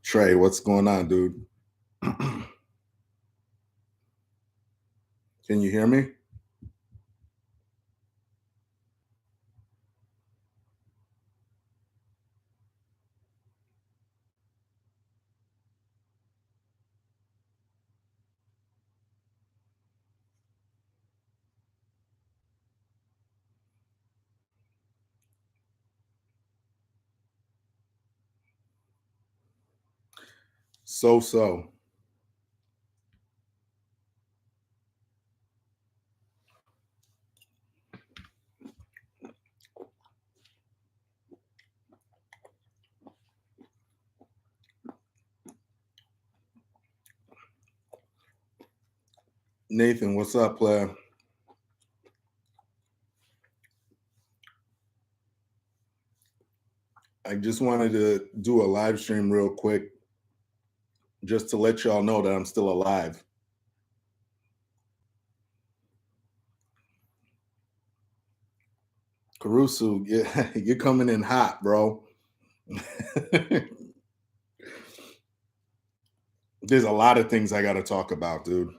Trey, what's going on, dude? Can you hear me? So. Nathan, what's up, player? I just wanted to do a live stream real quick just to let y'all know that I'm still alive. Caruso, you're coming in hot, bro. There's a lot of things I got to talk about, dude.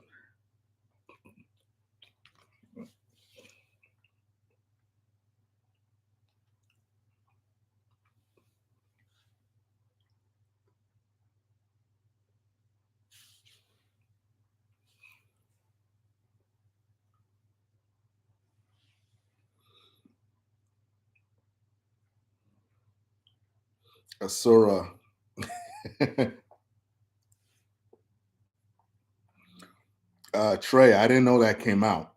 Asura. Trey, I didn't know that came out.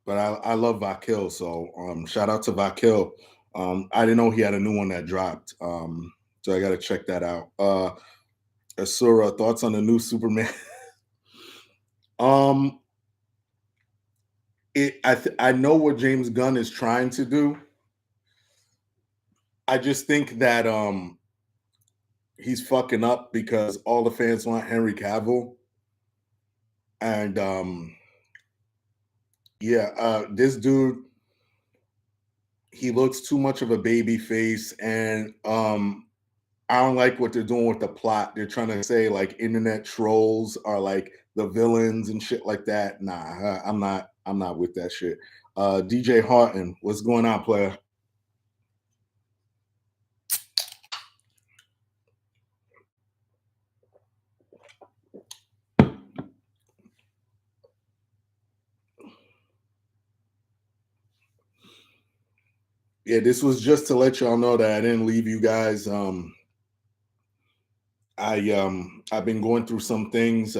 But I love Vakil, so shout out to Vakil. I didn't know he had a new one that dropped. So I gotta check that out. Asura, thoughts on the new Superman? um I know what James Gunn is trying to do. I just think that he's fucking up because all the fans want Henry Cavill. And this dude, he looks too much of a baby face, and I don't like what they're doing with the plot. They're trying to say like internet trolls are like the villains and shit like that. Nah, I'm not with that shit. DJ Harton, what's going on, player? Yeah, this was just to let y'all know that I didn't leave you guys. I've been going through some things,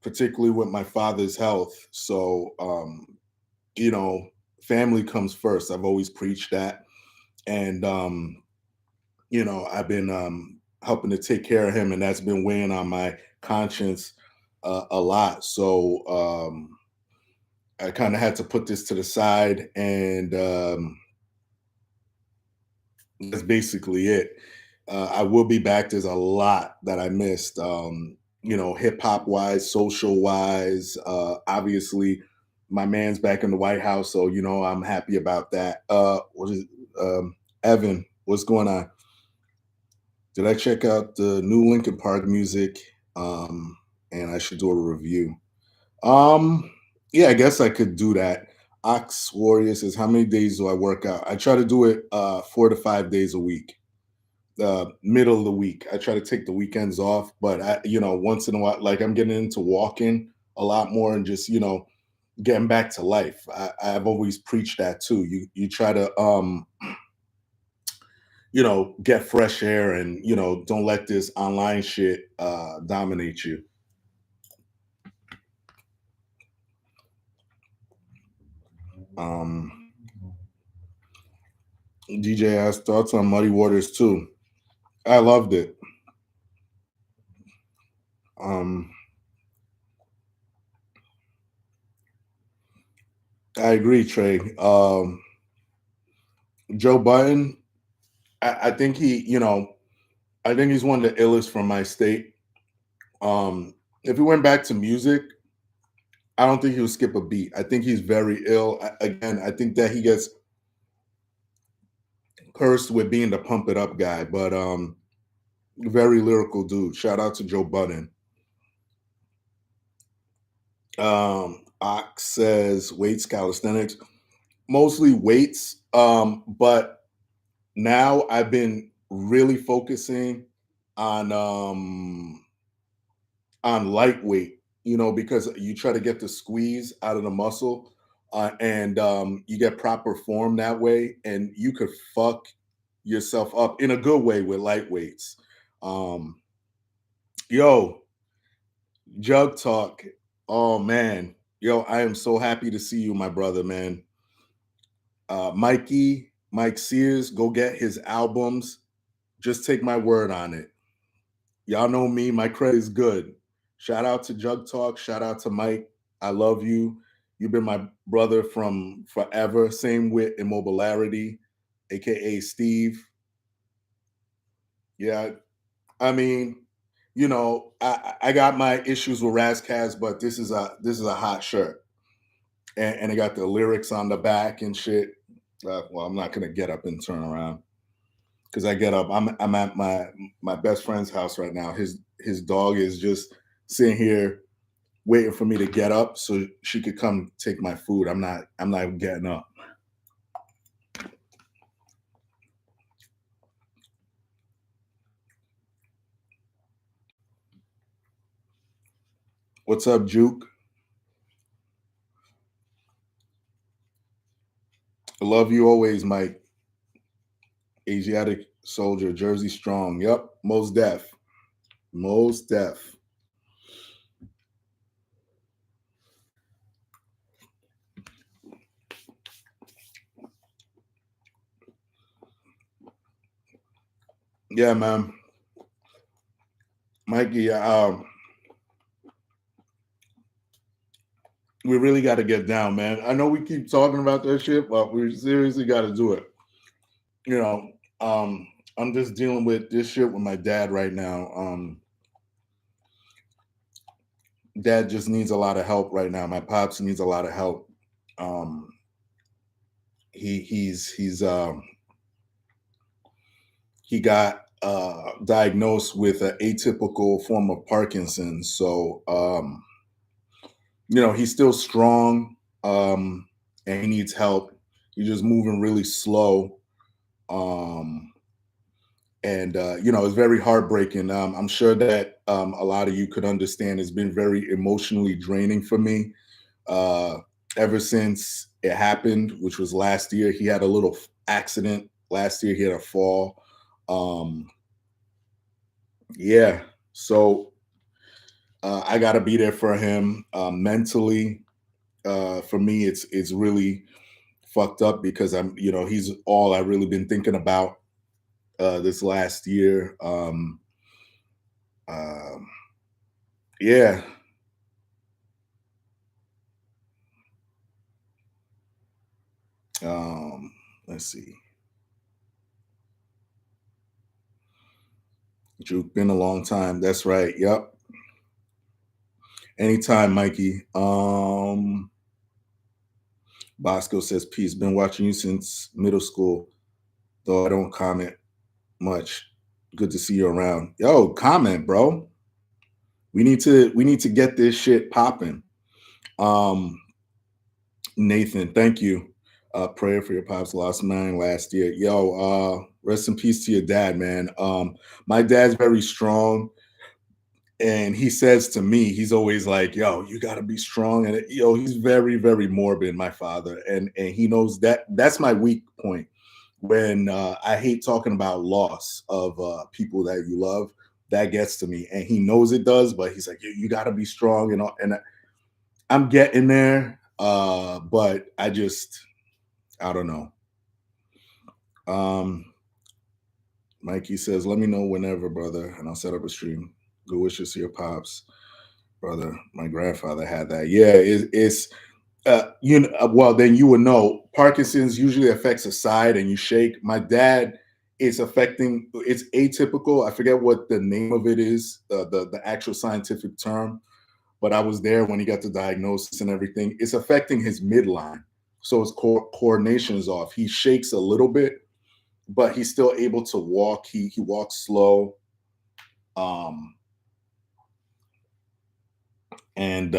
particularly with my father's health. So you know, family comes first. I've always preached that, and I've been helping to take care of him, and that's been weighing on my conscience a lot. So I kind of had to put this to the side, and that's basically it. I will be back. There's a lot that I missed. Hip hop wise, social wise. Obviously, my man's back in the White House, so I'm happy about that. What is Evan? What's going on? Did I check out the new Linkin Park music? And I should do a review. Um, yeah, I guess I could do that. Ox Warrior says, how many days do I work out? I try to do it 4 to 5 days a week. Middle of the week. I try to take the weekends off, but once in a while, like I'm getting into walking a lot more and just, getting back to life. I've always preached that too. You try to get fresh air and, don't let this online shit dominate you. Um DJ has thoughts on Muddy Waters too. I loved it. Um I agree, Trey. Joe Biden, I think I think he's one of the illest from my state. If he went back to music, I don't think he'll skip a beat. I think he's very ill. Again, I think that he gets cursed with being the pump it up guy, but very lyrical dude. Shout out to Joe Budden. Ox says weights calisthenics, mostly weights. But now I've been really focusing on lightweight, because you try to get the squeeze out of the muscle, and you get proper form that way, and you could fuck yourself up in a good way with light weights. Um, yo, Jug Talk. Oh man, yo, I am so happy to see you, my brother, man. Mike Sears, go get his albums. Just take my word on it. Y'all know me, my credit is good. Shout out to Jug Talk. Shout out to Mike. I love you. You've been my brother from forever. Same with Immobilarity, aka Steve. Yeah, I mean, I got my issues with Razcast, but this is a hot shirt, and it got the lyrics on the back and shit. Well, I'm not gonna get up and turn around because I get up. I'm at my best friend's house right now. His dog is just sitting here waiting for me to get up so she could come take my food. I'm not getting up. What's up, Juke? I love you always, Mike. Asiatic soldier, Jersey strong. Yep, most deaf. Most deaf. Yeah, man. Mikey, we really got to get down, man. I know we keep talking about that shit, but we seriously got to do it. You know, I'm just dealing with this shit with my dad right now. Dad just needs a lot of help right now. My pops needs a lot of help. Um, he's he got diagnosed with an atypical form of Parkinson's. So he's still strong, and he needs help. He's just moving really slow. Um, and it's very heartbreaking. I'm sure that a lot of you could understand. It's been very emotionally draining for me uh, ever since it happened, which was last year. He had a little accident last year. He had a fall. Um, yeah, so I got to be there for him mentally. For me, it's really fucked up because he's all I really been thinking about this last year. Um, yeah. Let's see. Juke, been a long time. That's right. Yep. Anytime, Mikey. Bosco says, peace. Been watching you since middle school, though I don't comment much. Good to see you around. Yo, comment, bro. We need to get this shit popping. Um, Nathan, thank you. Prayer for your pops lost mine last year. Yo, rest in peace to your dad, man. My dad's very strong, and he says to me, he's always like, "Yo, you got to be strong." And he's very, very morbid, my father, and he knows that that's my weak point. When I hate talking about loss of people that you love, that gets to me, and he knows it does. But he's like, "You got to be strong," and I'm getting there, but I don't know. Um, Mikey says, "Let me know whenever, brother, and I'll set up a stream. Good wishes to your pops, brother. My grandfather had that. Yeah, it's well, then you would know. Parkinson's usually affects a side, and you shake. My dad is affecting. It's atypical. I forget what the name of it is, the actual scientific term, but I was there when he got the diagnosis and everything. It's affecting his midline, so his coordination is off. He shakes a little bit, but he's still able to walk. He walks slow. Um, and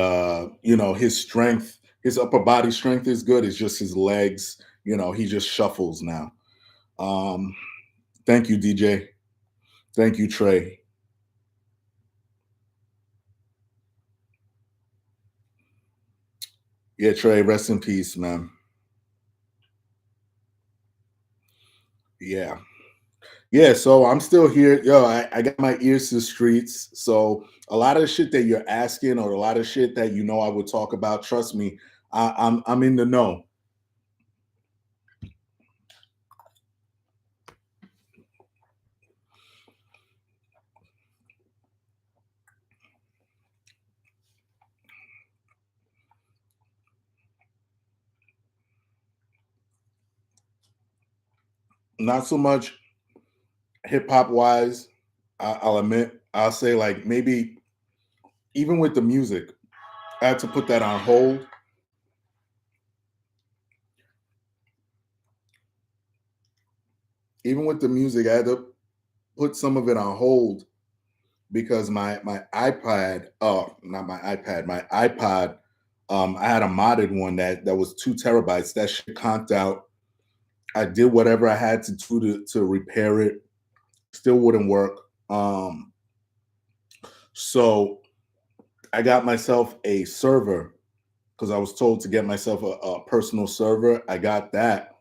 his strength, his upper body strength is good. It's just his legs. He just shuffles now. Um, thank you, DJ. Thank you, Trey. Yeah, Trey, rest in peace, man. Yeah. Yeah, so I'm still here. Yo, I got my ears to the streets. So a lot of the shit that you're asking, or a lot of shit that I would talk about, trust me, I'm in the know. Not so much hip hop wise. I'll admit, I'll say like maybe even with the music, I had to put that on hold. Even with the music, I had to put some of it on hold because my iPad, oh, not my iPad, my iPod, I had a modded one that was 2 terabytes. That shit conked out. I did whatever I had to do to repair it. Still wouldn't work. So I got myself a server because I was told to get myself a personal server. I got that,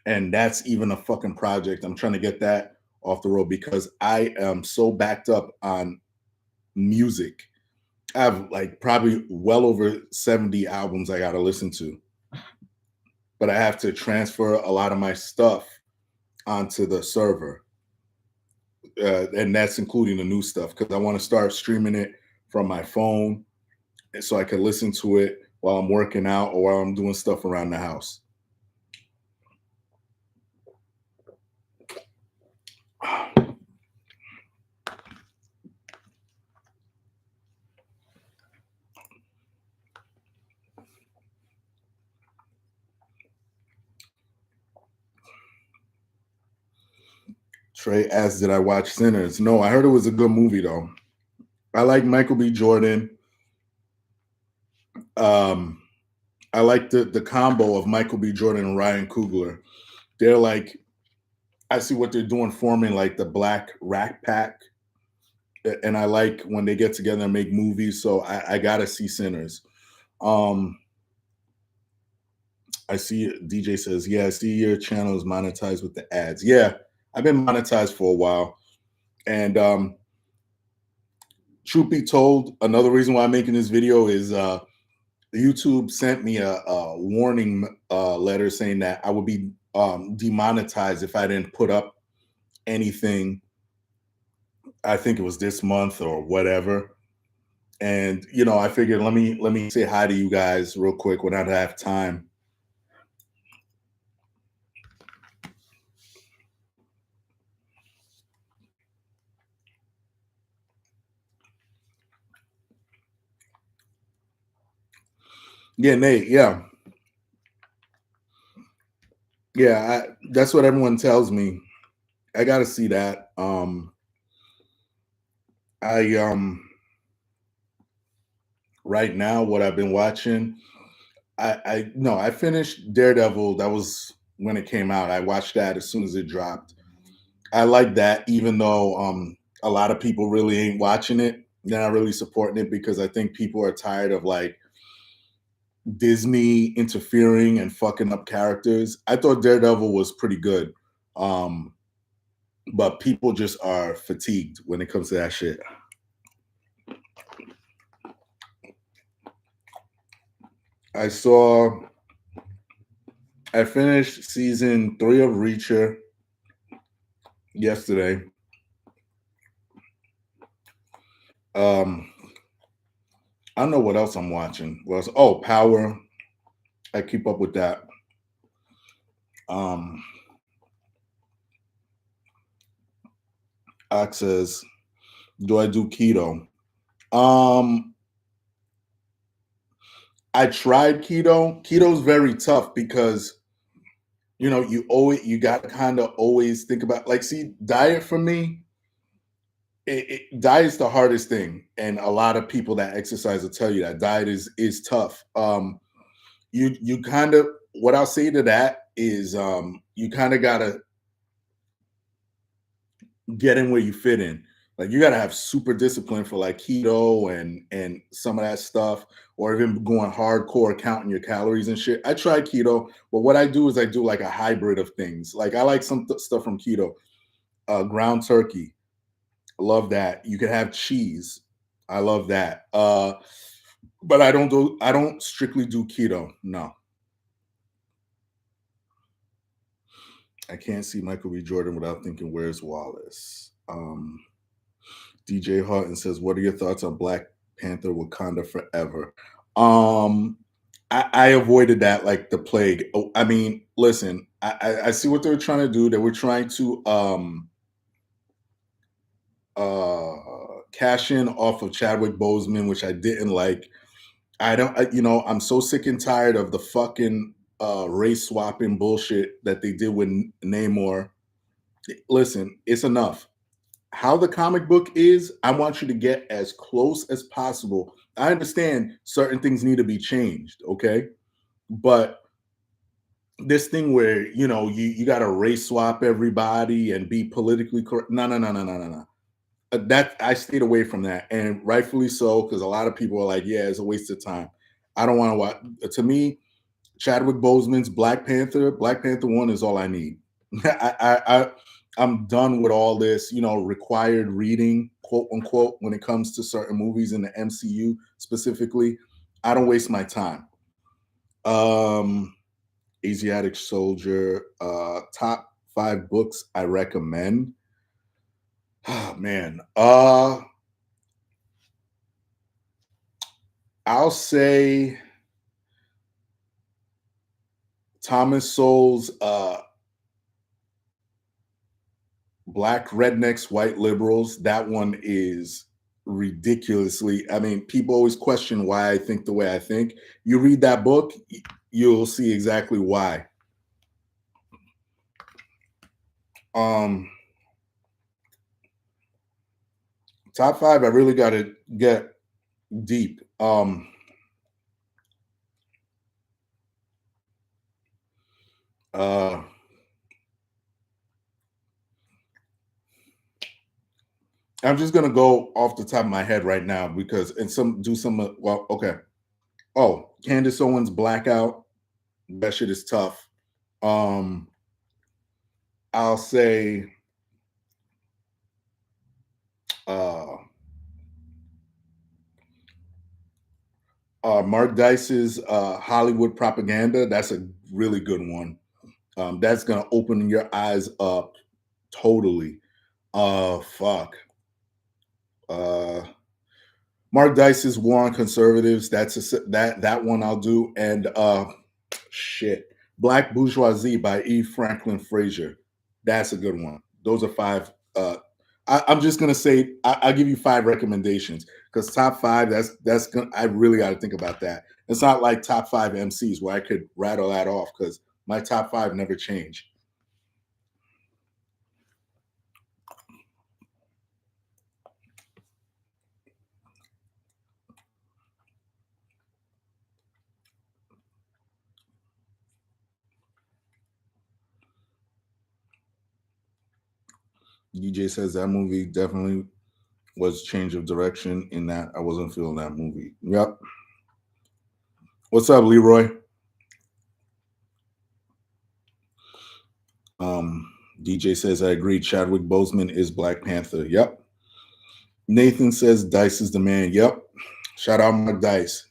and that's even a fucking project. I'm trying to get that off the road because I am so backed up on music. I have like probably well over 70 albums I got to listen to, but I have to transfer a lot of my stuff onto the server. And that's including the new stuff because I want to start streaming it from my phone so I can listen to it while I'm working out or while I'm doing stuff around the house. Trey asked, "Did I watch Sinners?" No, I heard it was a good movie though. I like Michael B. Jordan. Um, I like the combo of Michael B. Jordan and Ryan Coogler. They're like, I see what they're doing, forming like the Black Rat Pack, and I like when they get together and make movies. So I gotta see Sinners. Um, I see DJ says, "Yeah, I see your channel is monetized with the ads." Yeah, I've been monetized for a while, and truth be told, another reason why I'm making this video is YouTube sent me a warning letter saying that I would be demonetized if I didn't put up anything. I think it was this month or whatever. And I figured let me say hi to you guys real quick when I have time. Yeah, Nate. Yeah, yeah. That's what everyone tells me. I got to see that. I right now what I've been watching. I no, I finished Daredevil. That was when it came out. I watched that as soon as it dropped. I like that, even though a lot of people really ain't watching it. They're not really supporting it because I think people are tired of like Disney interfering and fucking up characters. I thought Daredevil was pretty good. Um, but people just are fatigued when it comes to that shit. I saw I finished season 3 of Reacher yesterday. Um, I don't know what else I'm watching. What else? Oh, Power. I keep up with that. Um, Access. Do I do keto? Um, I tried keto. Keto's very tough because you got to kind of always think about, like, see, diet for me, diet's the hardest thing, and a lot of people that exercise will tell you that diet is tough. You kind of, what I'll say to that is, you kind of gotta get in where you fit in. Like, you gotta have super discipline for like keto and some of that stuff, or even going hardcore counting your calories and shit. I tried keto, but what I do is I do like a hybrid of things. Like, I like some stuff from keto, ground turkey. I love that. You can have cheese. I love that. But I don't strictly do keto. No. I can't see Michael B. Jordan without thinking, where's Wallace? DJ Harton says, what are your thoughts on Black Panther Wakanda Forever? I avoided that like the plague. Oh, I mean, listen, I see what they were trying to do. They were trying to cash in off of Chadwick Boseman, which I didn't like. I don't, I'm so sick and tired of the fucking race swapping bullshit that they did with Namor. Listen, it's enough. How the comic book is, I want you to get as close as possible. I understand certain things need to be changed, okay? But this thing where, you got to race swap everybody and be politically correct. No, no, no, no, no, no, no. That, I stayed away from that, and rightfully so, because a lot of people are like, yeah, it's a waste of time. I don't want to watch. To me, Chadwick Boseman's Black Panther 1 is all I need. I'm done with all this, required reading, quote unquote, when it comes to certain movies in the MCU specifically. I don't waste my time. Asiatic Soldier, top 5 books I recommend. Oh man. I'll say Thomas Sowell's Black Rednecks, White Liberals. That one is ridiculously, I mean, people always question why I think the way I think. You read that book, you'll see exactly why. Top 5, I really got to get deep. I'm just gonna go off the top of my head right now because, and well, okay. Oh, Candace Owens Blackout. That shit is tough. I'll say Mark Dice's Hollywood Propaganda. That's a really good one. That's gonna open your eyes up totally. Fuck. Mark Dice's War on Conservatives. That one I'll do. And shit, Black Bourgeoisie by E. Franklin Frazier. That's a good one. Those are 5. I'm just gonna say I'll give you 5 recommendations, because top 5, that's gonna, I really got to think about that. It's not like top 5 MCs where I could rattle that off, because my top 5 never change. DJ says that movie definitely was change of direction, in that I wasn't feeling that movie. Yep. What's up, Leroy? DJ says, I agree. Chadwick Boseman is Black Panther. Yep. Nathan says Dice is the man. Yep. Shout out Mark Dice.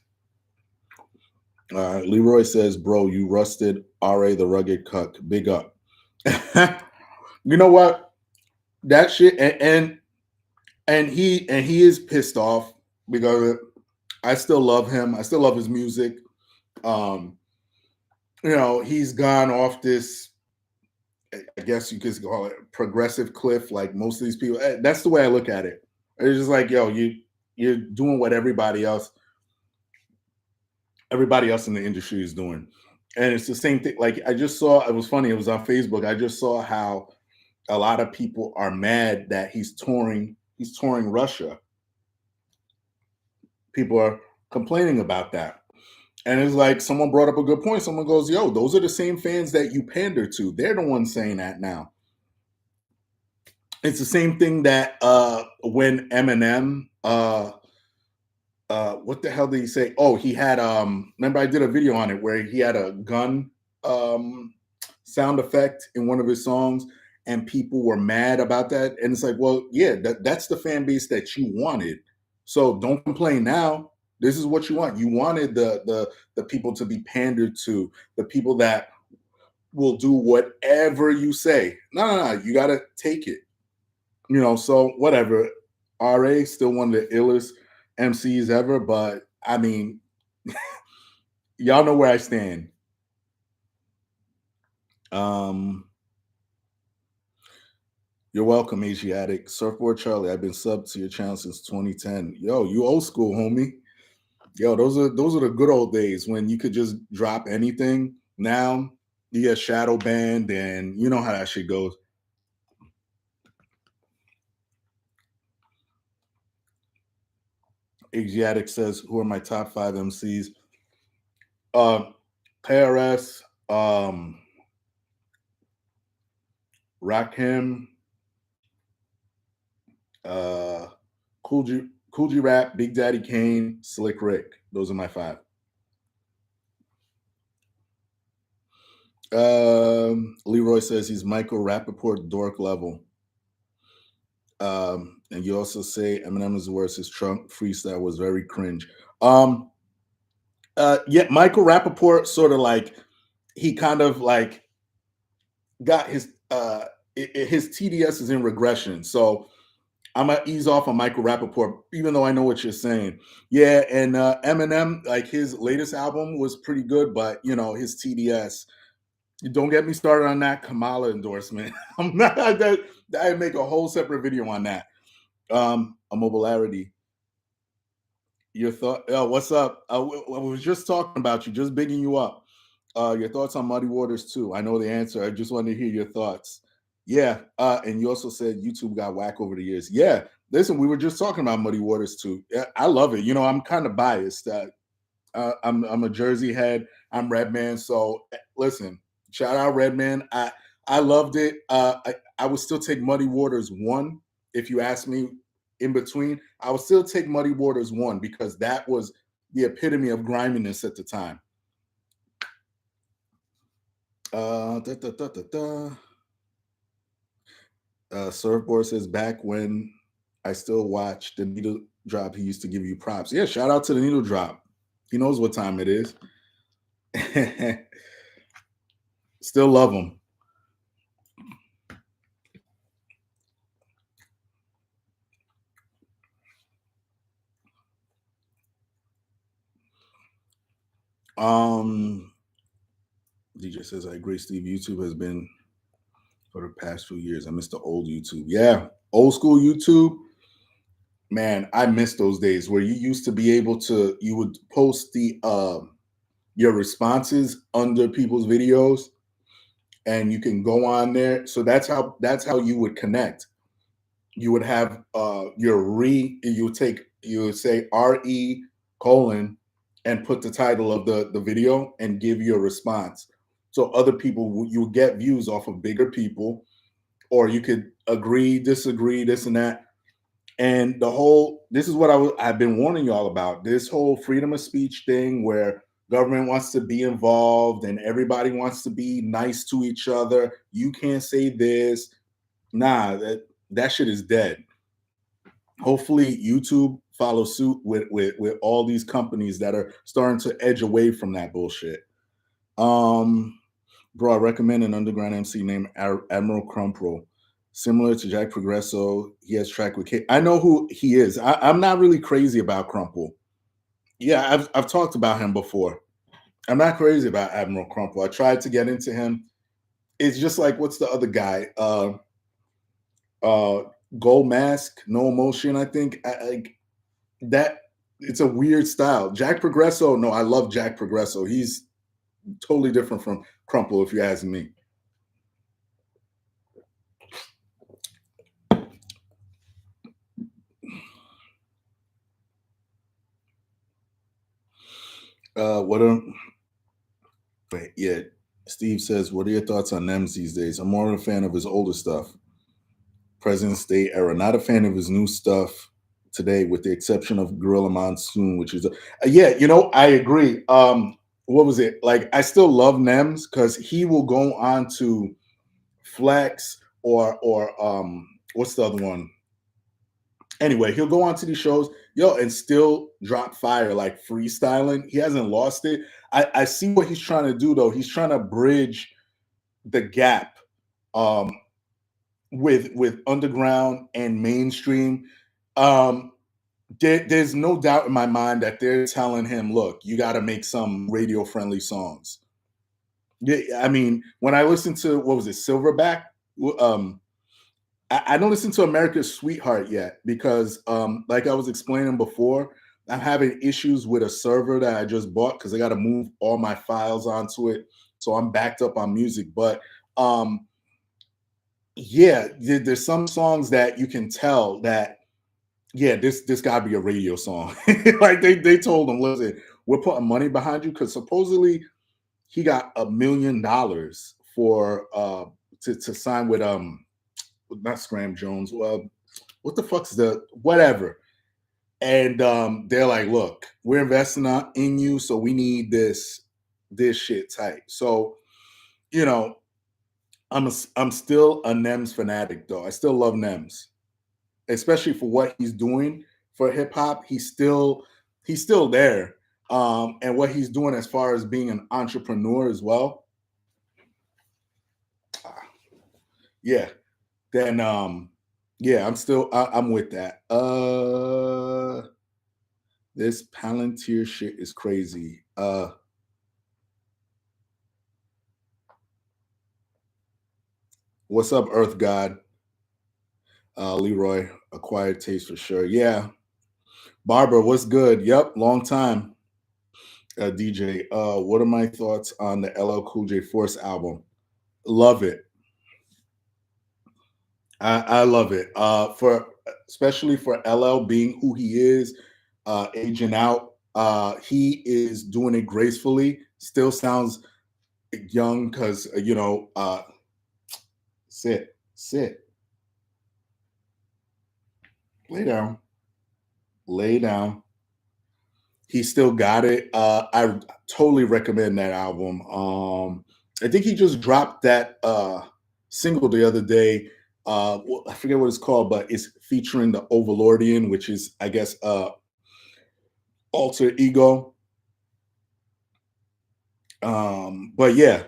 Leroy says, bro, you rusted R.A. the Rugged Cuck. Big up. You know what? That shit, and he is pissed off because I still love him. I still love his music. He's gone off this, I guess you could call it, progressive cliff, like most of these people. That's the way I look at it. It's just like, yo, you're doing what everybody else in the industry is doing. And it's the same thing. Like I just saw, it was funny. It was on Facebook. I just saw how a lot of people are mad that he's touring. He's touring Russia. People are complaining about that. And it's like someone brought up a good point. Someone goes, "Yo, those are the same fans that you pander to. They're the ones saying that now." It's the same thing that when Eminem, what the hell did he say? Oh, he had remember I did a video on it where he had a gun um sound effect in one of his songs, and people were mad about that. And it's like, well, yeah, that's the fan base that you wanted. So don't complain now. This is what you want. You wanted the people to be pandered to, the people that will do whatever you say. No. You gotta take it. So whatever. RA still one of the illest MCs ever, but I mean, y'all know where I stand. Um, you're welcome, Asiatic. Surfboard Charlie, I've been subbed to your channel since 2010. Yo, you old school, homie. Yo, those are the good old days when you could just drop anything. Now you get shadow banned, and you know how that shit goes. Asiatic says, "Who are my top 5 MCs?" KRS, Rakim, Cool G Rap, Big Daddy Kane, Slick Rick. Those are my 5. Leroy says he's Michael Rappaport dork level. And you also say Eminem is worse. His Trunk freestyle was very cringe. Yeah, Michael Rappaport sort of like he kind of like got his TDS is in regression. So I'm gonna ease off on Michael Rappaport, even though I know what you're saying. Yeah, and Eminem, like his latest album was pretty good, but his TDS. Don't get me started on that Kamala endorsement. I'm not that. I make a whole separate video on that. Immobilarity. Your thought? Oh, what's up? I was just talking about you, just bigging you up. Your thoughts on Muddy Waters too? I know the answer. I just wanted to hear your thoughts. Yeah, and you also said YouTube got whack over the years. Yeah, listen, we were just talking about Muddy Waters too. Yeah, I love it. I'm kind of biased. I'm a Jersey head. I'm Redman. So listen, shout out Redman. I loved it. I would still take Muddy Waters 1 if you ask me in between. I would still take Muddy Waters 1 because that was the epitome of griminess at the time. Surfboard says back when I still watch the needle drop, he used to give you props. Yeah, shout out to the needle drop. He knows what time it is. Still love him. DJ says I agree, Steve. YouTube has been for the past few years. I miss the old YouTube. Yeah, old school YouTube. Man, I miss those days where you used to be able to. You would post your responses under people's videos, and you can go on there. So that's how you would connect. You would have you would say RE colon and put the title of the video and give your response. So other people, you would get views off of bigger people, or you could agree, disagree, this and that. And this is what I've been warning y'all about, this whole freedom of speech thing where government wants to be involved and everybody wants to be nice to each other. You can't say this. Nah, that shit is dead. Hopefully YouTube follows suit with all these companies that are starting to edge away from that bullshit. Bro, I recommend an underground MC named Admiral Crumpro. Similar to Jack Progresso, he has track with K. I know who he is. I'm not really crazy about Crumple. Yeah, I've talked about him before. I'm not crazy about Admiral Crumple. I tried to get into him. It's just like, what's the other guy? Gold Mask, No Emotion. I think like that. It's a weird style. Jack Progresso. No, I love Jack Progresso. He's totally different from Crumple, if you ask me. What are wait, yeah. Steve says, "What are your thoughts on Nems these days? I'm more of a fan of his older stuff, President's Day era. Not a fan of his new stuff today, with the exception of Gorilla Monsoon, which is yeah. You know, I agree. What was it like? I still love Nems because he will go on to Flex or what's the other one? Anyway, he'll go on to these shows, yo, and still drop fire like freestyling. He hasn't lost it. I see what he's trying to do though. He's trying to bridge the gap um, with underground and mainstream. Um, there's no doubt in my mind that they're telling him, look, you got to make some radio friendly songs. Yeah, I mean, when I listened to what was it, Silverback, um, I don't listen to America's Sweetheart yet because, like I was explaining before, I'm having issues with a server that I just bought because I got to move all my files onto it, so I'm backed up on music. But yeah, there's some songs that you can tell that yeah, this got to be a radio song. Like they told him, listen, we're putting money behind you because supposedly he got $1 million for to sign with not Scram Jones. Well, what the fuck's the whatever? And they're like, look, we're investing in you, so we need this shit tight. So you know, I'm still a Nems fanatic though. I still love Nems, especially for what he's doing for hip hop. He's still there, and what he's doing as far as being an entrepreneur as well. Yeah, then yeah, I'm with that. This Palantir shit is crazy. What's up, Earth God? Leroy, acquired taste for sure. Yeah. Barbara, what's good? Yep, long time. DJ, what are my thoughts on the LL Cool J Force album? Love it. I love it. For especially for LL being who he is, aging out. He is doing it gracefully. Still sounds young because sit, lay down, lay down. He still got it. I totally recommend that album. I think he just dropped that single the other day. I forget what it's called, but it's featuring the Overlordian, which is, I guess, alter ego. But yeah,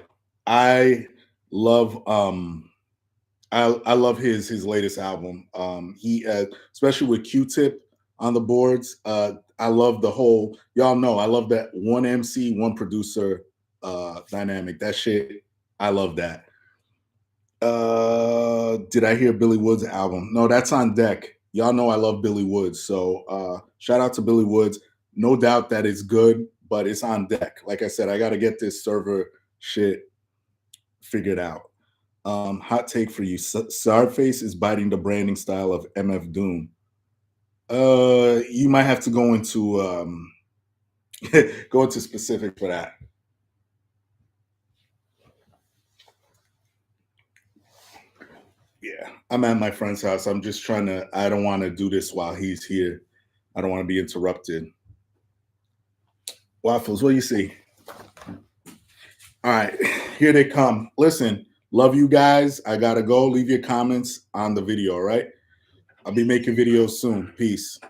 I love I love his latest album. He especially with Q-Tip on the boards. I love the whole, y'all know I love that one MC, one producer dynamic. That shit, I love that. Did I hear Billy Woods album? No, that's on deck. Y'all know I love Billy Woods. So shout out to Billy Woods. No doubt that it's good, but it's on deck. Like I said, I gotta get this server shit figured out. Hot take for you. Scarface is biting the branding style of MF Doom. You might have to go into go into specific for that. Yeah, I'm at my friend's house. I'm just trying to. I don't want to do this while he's here. I don't want to be interrupted. Waffles, what do you see? All right, here they come. Listen, love you guys. I gotta go. Leave your comments on the video. All right. I'll be making videos soon. Peace.